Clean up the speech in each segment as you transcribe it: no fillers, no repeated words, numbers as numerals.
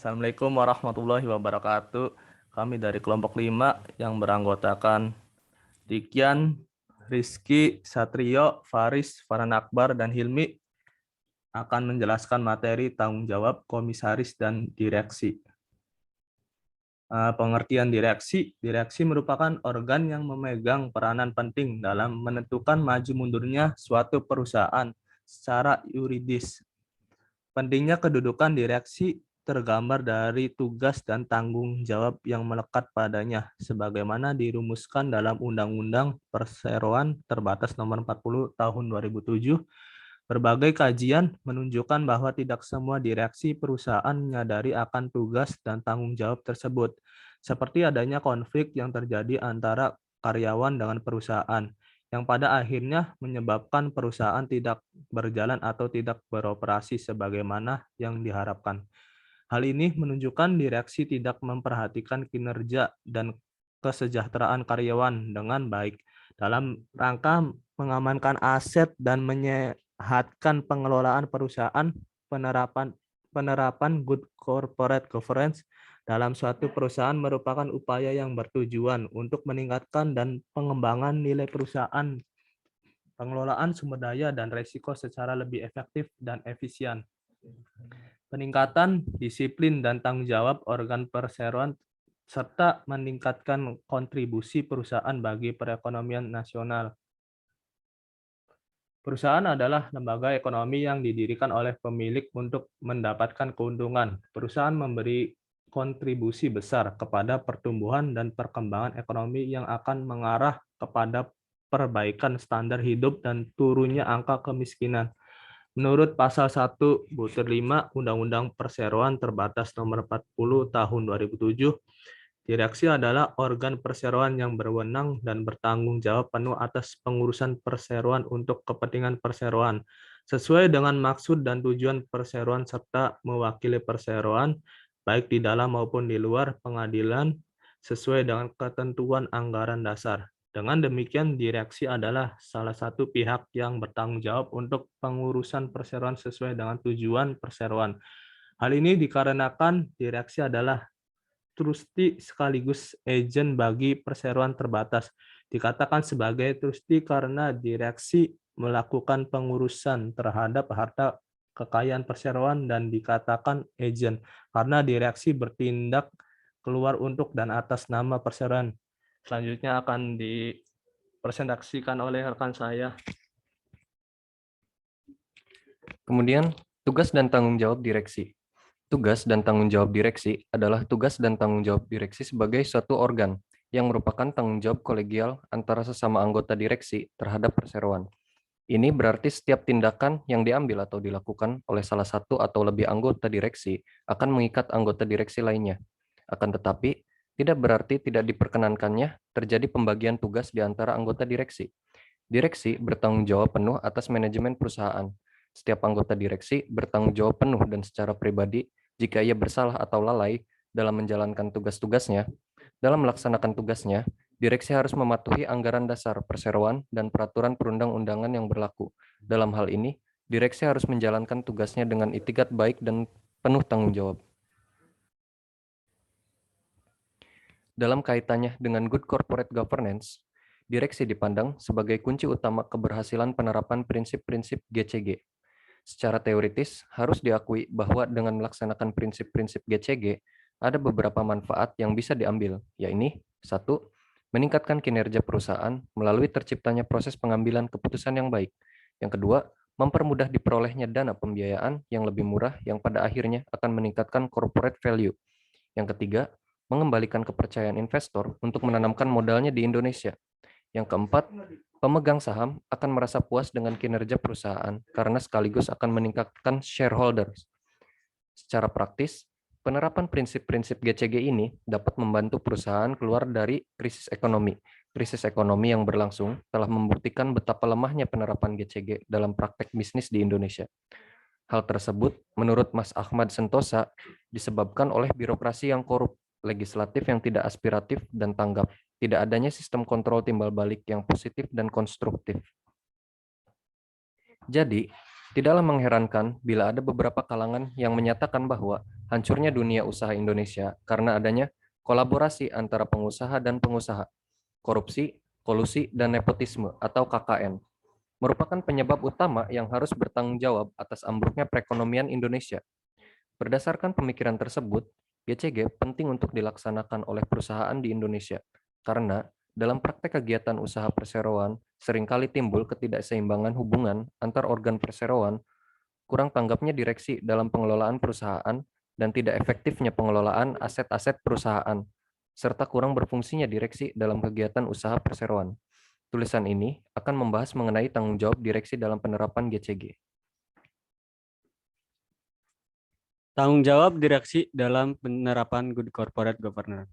Assalamualaikum warahmatullahi wabarakatuh. Kami dari kelompok 5 yang beranggotakan Dikian, Rizky, Satrio, Faris, Farhan Akbar, dan Hilmi akan menjelaskan materi tanggung jawab komisaris dan direksi. Pengertian direksi. Direksi merupakan organ yang memegang peranan penting dalam menentukan maju mundurnya suatu perusahaan secara yuridis. Pentingnya kedudukan direksi tergambar dari tugas dan tanggung jawab yang melekat padanya, sebagaimana dirumuskan dalam Undang-Undang Perseroan Terbatas Nomor 40 Tahun 2007. Berbagai kajian menunjukkan bahwa tidak semua direksi perusahaan menyadari akan tugas dan tanggung jawab tersebut, seperti adanya konflik yang terjadi antara karyawan dengan perusahaan, yang pada akhirnya menyebabkan perusahaan tidak berjalan atau tidak beroperasi sebagaimana yang diharapkan. Hal ini menunjukkan direksi tidak memperhatikan kinerja dan kesejahteraan karyawan dengan baik dalam rangka mengamankan aset dan menyehatkan pengelolaan perusahaan. Penerapan good corporate governance dalam suatu perusahaan merupakan upaya yang bertujuan untuk meningkatkan dan pengembangan nilai perusahaan, pengelolaan sumber daya dan risiko secara lebih efektif dan efisien. Peningkatan disiplin dan tanggung jawab organ perseroan serta meningkatkan kontribusi perusahaan bagi perekonomian nasional. Perusahaan adalah lembaga ekonomi yang didirikan oleh pemilik untuk mendapatkan keuntungan. Perusahaan memberi kontribusi besar kepada pertumbuhan dan perkembangan ekonomi yang akan mengarah kepada perbaikan standar hidup dan turunnya angka kemiskinan. Menurut Pasal 1 Butir 5 Undang-Undang Perseroan Terbatas Nomor 40 Tahun 2007, direksi adalah organ perseroan yang berwenang dan bertanggung jawab penuh atas pengurusan perseroan untuk kepentingan perseroan, sesuai dengan maksud dan tujuan perseroan serta mewakili perseroan, baik di dalam maupun di luar pengadilan, sesuai dengan ketentuan anggaran dasar. Dengan demikian, direksi adalah salah satu pihak yang bertanggung jawab untuk pengurusan perseroan sesuai dengan tujuan perseroan. Hal ini dikarenakan direksi adalah trustee sekaligus agen bagi perseroan terbatas. Dikatakan sebagai trustee karena direksi melakukan pengurusan terhadap harta kekayaan perseroan, dan dikatakan agen karena direksi bertindak keluar untuk dan atas nama perseroan. Selanjutnya akan dipresentasikan oleh rekan saya. Kemudian, tugas dan tanggung jawab direksi. Tugas dan tanggung jawab direksi adalah tugas dan tanggung jawab direksi sebagai suatu organ yang merupakan tanggung jawab kolegial antara sesama anggota direksi terhadap perseroan. Ini berarti setiap tindakan yang diambil atau dilakukan oleh salah satu atau lebih anggota direksi akan mengikat anggota direksi lainnya. Akan tetapi, tidak berarti tidak diperkenankannya terjadi pembagian tugas di antara anggota direksi. Direksi bertanggung jawab penuh atas manajemen perusahaan. Setiap anggota direksi bertanggung jawab penuh dan secara pribadi jika ia bersalah atau lalai dalam menjalankan tugas-tugasnya. Dalam melaksanakan tugasnya, direksi harus mematuhi anggaran dasar perseroan dan peraturan perundang-undangan yang berlaku. Dalam hal ini, direksi harus menjalankan tugasnya dengan itikat baik dan penuh tanggung jawab. Dalam kaitannya dengan good corporate governance, direksi dipandang sebagai kunci utama keberhasilan penerapan prinsip-prinsip GCG. Secara teoritis, harus diakui bahwa dengan melaksanakan prinsip-prinsip GCG, ada beberapa manfaat yang bisa diambil, yaitu 1. Meningkatkan kinerja perusahaan melalui terciptanya proses pengambilan keputusan yang baik. Yang kedua, mempermudah diperolehnya dana pembiayaan yang lebih murah yang pada akhirnya akan meningkatkan corporate value. Yang ketiga, mengembalikan kepercayaan investor untuk menanamkan modalnya di Indonesia. Yang keempat, pemegang saham akan merasa puas dengan kinerja perusahaan karena sekaligus akan meningkatkan shareholders. Secara praktis, penerapan prinsip-prinsip GCG ini dapat membantu perusahaan keluar dari krisis ekonomi. Krisis ekonomi yang berlangsung telah membuktikan betapa lemahnya penerapan GCG dalam praktek bisnis di Indonesia. Hal tersebut, menurut Mas Ahmad Sentosa, disebabkan oleh birokrasi yang korup, legislatif yang tidak aspiratif dan tanggap, tidak adanya sistem kontrol timbal balik yang positif dan konstruktif. Jadi, tidaklah mengherankan bila ada beberapa kalangan yang menyatakan bahwa hancurnya dunia usaha Indonesia karena adanya kolaborasi antara pengusaha dan pengusaha, korupsi, kolusi, dan nepotisme atau KKN, merupakan penyebab utama yang harus bertanggung jawab atas ambruknya perekonomian Indonesia. Berdasarkan pemikiran tersebut, GCG penting untuk dilaksanakan oleh perusahaan di Indonesia, karena dalam praktek kegiatan usaha perseroan seringkali timbul ketidakseimbangan hubungan antar organ perseroan, kurang tanggapnya direksi dalam pengelolaan perusahaan, dan tidak efektifnya pengelolaan aset-aset perusahaan, serta kurang berfungsinya direksi dalam kegiatan usaha perseroan. Tulisan ini akan membahas mengenai tanggung jawab direksi dalam penerapan GCG. Tanggung jawab direksi dalam penerapan Good Corporate Governance.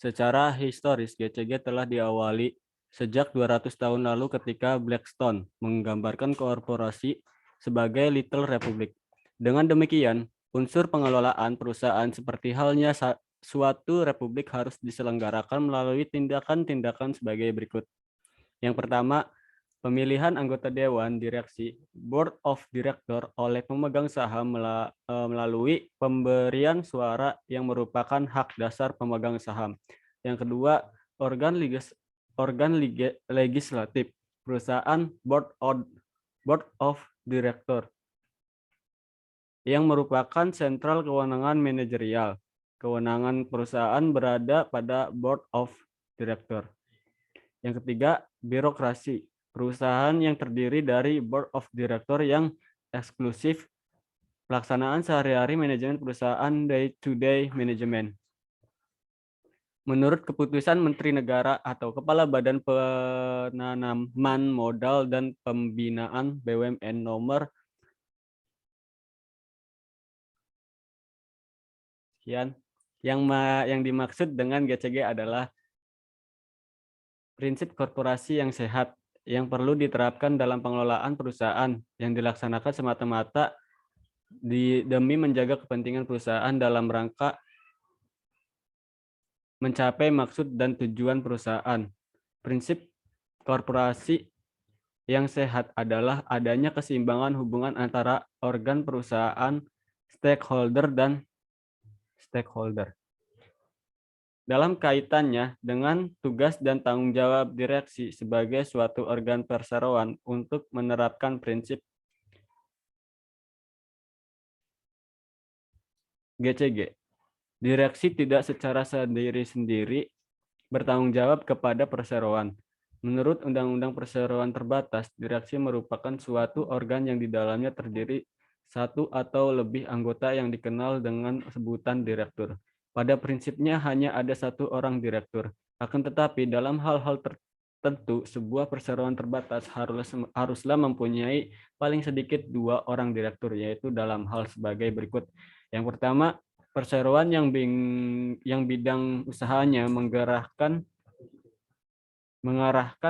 Secara historis, GCG telah diawali sejak 200 tahun lalu ketika Blackstone menggambarkan korporasi sebagai Little Republic. Dengan demikian, unsur pengelolaan perusahaan seperti halnya suatu republik harus diselenggarakan melalui tindakan-tindakan sebagai berikut. Yang pertama, pemilihan anggota Dewan Direksi Board of Director oleh pemegang saham melalui pemberian suara yang merupakan hak dasar pemegang saham. Yang kedua, organ legislatif perusahaan Board of Director yang merupakan sentral kewenangan manajerial. Kewenangan perusahaan berada pada Board of Director. Yang ketiga, birokrasi perusahaan yang terdiri dari Board of Director yang eksklusif pelaksanaan sehari-hari manajemen perusahaan day-to-day management. Menurut keputusan Menteri Negara atau Kepala Badan Penanaman Modal dan Pembinaan BUMN nomor sekian, yang dimaksud dengan GCG adalah prinsip korporasi yang sehat yang perlu diterapkan dalam pengelolaan perusahaan yang dilaksanakan semata-mata demi menjaga kepentingan perusahaan dalam rangka mencapai maksud dan tujuan perusahaan. Prinsip korporasi yang sehat adalah adanya keseimbangan hubungan antara organ perusahaan, stakeholder, dan stakeholder. Dalam kaitannya dengan tugas dan tanggung jawab direksi sebagai suatu organ perseroan untuk menerapkan prinsip GCG. Direksi tidak secara sendiri-sendiri bertanggung jawab kepada perseroan. Menurut Undang-Undang Perseroan Terbatas, direksi merupakan suatu organ yang di dalamnya terdiri satu atau lebih anggota yang dikenal dengan sebutan direktur. Pada prinsipnya hanya ada satu orang direktur. Akan tetapi dalam hal-hal tertentu, sebuah perseroan terbatas haruslah mempunyai paling sedikit 2 orang direktur, yaitu dalam hal sebagai berikut. Yang pertama, perseroan yang bidang usahanya mengarahkan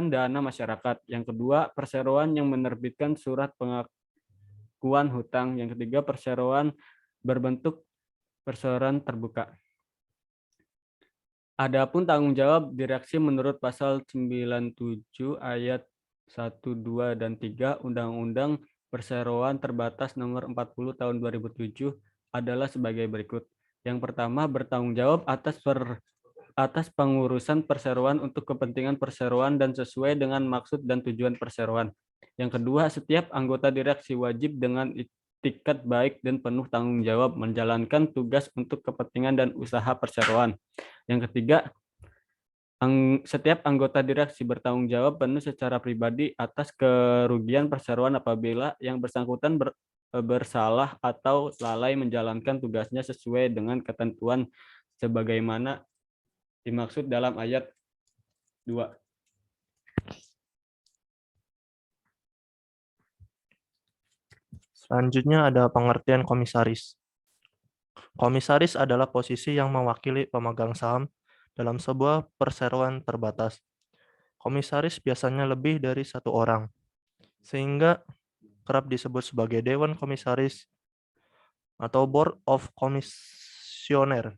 dana masyarakat. Yang kedua, perseroan yang menerbitkan surat pengakuan hutang. Yang ketiga, perseroan berbentuk perseroan terbuka. Adapun tanggung jawab direksi menurut pasal 97 ayat 1, 2, dan 3 Undang-Undang Perseroan Terbatas nomor 40 tahun 2007 adalah sebagai berikut. Yang pertama, bertanggung jawab atas pengurusan perseroan untuk kepentingan perseroan dan sesuai dengan maksud dan tujuan perseroan. Yang kedua, setiap anggota direksi wajib dengan itikat baik dan penuh tanggung jawab menjalankan tugas untuk kepentingan dan usaha perseroan. Yang ketiga, setiap anggota direksi bertanggung jawab penuh secara pribadi atas kerugian perseroan apabila yang bersangkutan bersalah atau lalai menjalankan tugasnya sesuai dengan ketentuan sebagaimana dimaksud dalam ayat 2. Selanjutnya ada pengertian komisaris. Komisaris adalah posisi yang mewakili pemegang saham dalam sebuah perseroan terbatas. Komisaris biasanya lebih dari satu orang, sehingga kerap disebut sebagai Dewan Komisaris atau Board of Commissioner.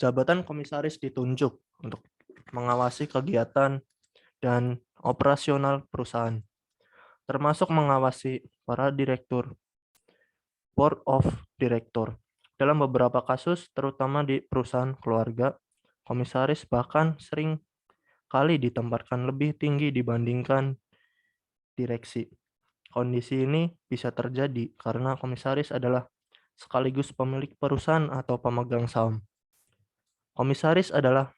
Jabatan komisaris ditunjuk untuk mengawasi kegiatan dan operasional perusahaan, termasuk mengawasi para direktur, Board of Director. Dalam beberapa kasus, terutama di perusahaan keluarga, komisaris bahkan sering kali ditempatkan lebih tinggi dibandingkan direksi. Kondisi ini bisa terjadi karena komisaris adalah sekaligus pemilik perusahaan atau pemegang saham. Komisaris adalah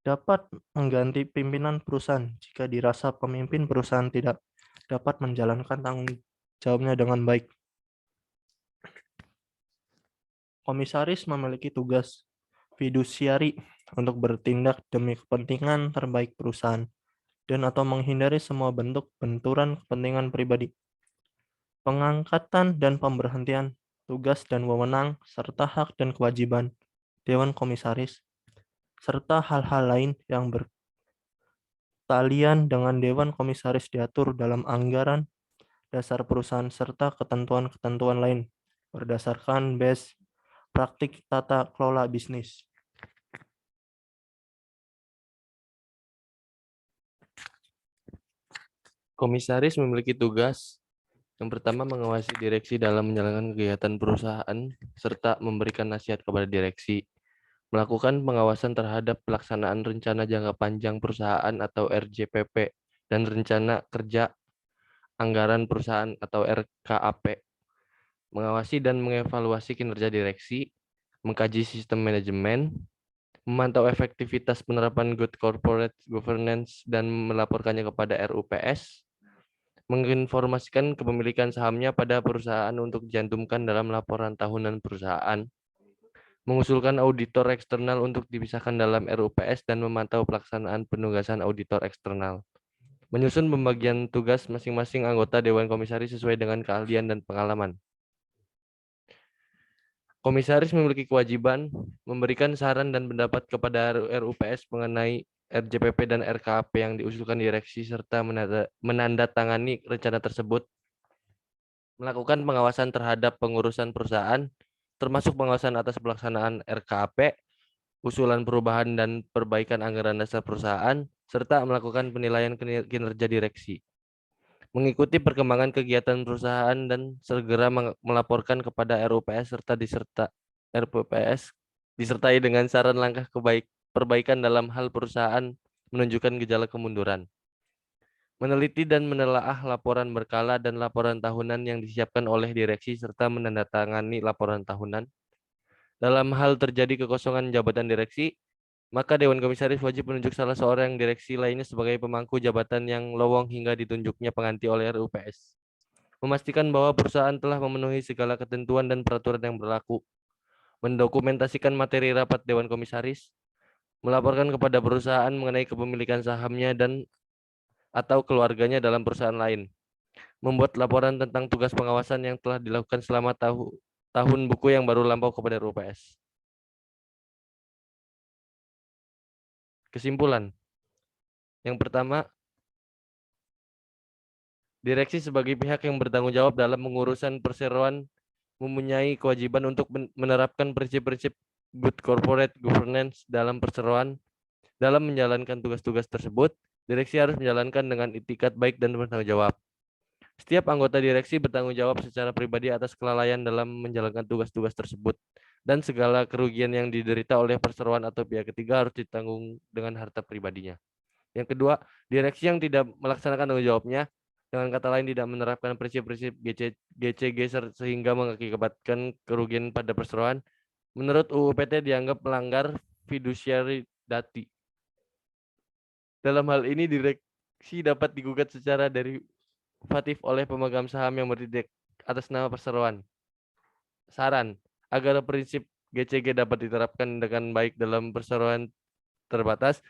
dapat mengganti pimpinan perusahaan jika dirasa pemimpin perusahaan tidak dapat menjalankan tanggung jawabnya dengan baik. Komisaris memiliki tugas fidusiari untuk bertindak demi kepentingan terbaik perusahaan dan atau menghindari semua bentuk benturan kepentingan pribadi. Pengangkatan dan pemberhentian, tugas dan wewenang, serta hak dan kewajiban Dewan Komisaris, serta hal-hal lain yang bertalian dengan Dewan Komisaris diatur dalam anggaran dasar perusahaan serta ketentuan-ketentuan lain berdasarkan best praktik tata kelola bisnis. Komisaris memiliki tugas yang pertama mengawasi direksi dalam menjalankan kegiatan perusahaan serta memberikan nasihat kepada direksi, melakukan pengawasan terhadap pelaksanaan rencana jangka panjang perusahaan atau RJPP dan rencana kerja anggaran perusahaan atau RKAP, mengawasi dan mengevaluasi kinerja direksi, mengkaji sistem manajemen, memantau efektivitas penerapan good corporate governance dan melaporkannya kepada RUPS, menginformasikan kepemilikan sahamnya pada perusahaan untuk dicantumkan dalam laporan tahunan perusahaan, mengusulkan auditor eksternal untuk dipisahkan dalam RUPS dan memantau pelaksanaan penugasan auditor eksternal, menyusun pembagian tugas masing-masing anggota Dewan Komisaris sesuai dengan keahlian dan pengalaman. Komisaris memiliki kewajiban memberikan saran dan pendapat kepada RUPS mengenai RJPP dan RKAP yang diusulkan direksi serta menandatangani rencana tersebut, melakukan pengawasan terhadap pengurusan perusahaan, termasuk pengawasan atas pelaksanaan RKAP, usulan perubahan dan perbaikan anggaran dasar perusahaan, serta melakukan penilaian kinerja direksi. Mengikuti perkembangan kegiatan perusahaan dan segera melaporkan kepada RUPS serta RUPS disertai dengan saran langkah perbaikan dalam hal perusahaan menunjukkan gejala kemunduran. Meneliti dan menelaah laporan berkala dan laporan tahunan yang disiapkan oleh direksi serta menandatangani laporan tahunan. Dalam hal terjadi kekosongan jabatan direksi, maka Dewan Komisaris wajib menunjuk salah seorang direksi lainnya sebagai pemangku jabatan yang lowong hingga ditunjuknya pengganti oleh RUPS. Memastikan bahwa perusahaan telah memenuhi segala ketentuan dan peraturan yang berlaku. Mendokumentasikan materi rapat Dewan Komisaris. Melaporkan kepada perusahaan mengenai kepemilikan sahamnya dan atau keluarganya dalam perusahaan lain. Membuat laporan tentang tugas pengawasan yang telah dilakukan selama tahun buku yang baru lampau kepada RUPS. Kesimpulan. Yang pertama, direksi sebagai pihak yang bertanggung jawab dalam pengurusan perseroan mempunyai kewajiban untuk menerapkan prinsip-prinsip good corporate governance dalam perseroan. Dalam menjalankan tugas-tugas tersebut, direksi harus menjalankan dengan itikat baik dan bertanggung jawab. Setiap anggota direksi bertanggung jawab secara pribadi atas kelalaian dalam menjalankan tugas-tugas tersebut, dan segala kerugian yang diderita oleh perseroan atau pihak ketiga harus ditanggung dengan harta pribadinya. Yang kedua, direksi yang tidak melaksanakan tanggung jawabnya, dengan kata lain tidak menerapkan prinsip-prinsip GCG sehingga mengakibatkan kerugian pada perseroan, menurut UU PT dianggap melanggar fiduciary duty. Dalam hal ini, direksi dapat digugat secara derivatif oleh pemegang saham yang berdiri atas nama perseroan. Saran, agar prinsip GCG dapat diterapkan dengan baik dalam perseroan terbatas,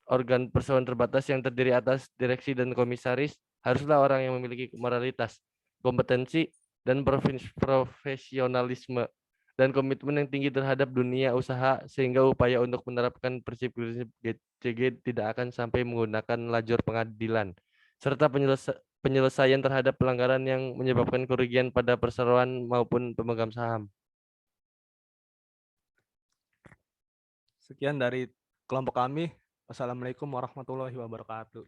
organ perseroan terbatas yang terdiri atas direksi dan komisaris haruslah orang yang memiliki moralitas, kompetensi, dan profesionalisme dan komitmen yang tinggi terhadap dunia usaha sehingga upaya untuk menerapkan prinsip-prinsip GCG tidak akan sampai menggunakan lajur pengadilan serta penyelesaian terhadap pelanggaran yang menyebabkan kerugian pada perseroan maupun pemegang saham. Sekian dari kelompok kami. Wassalamualaikum warahmatullahi wabarakatuh.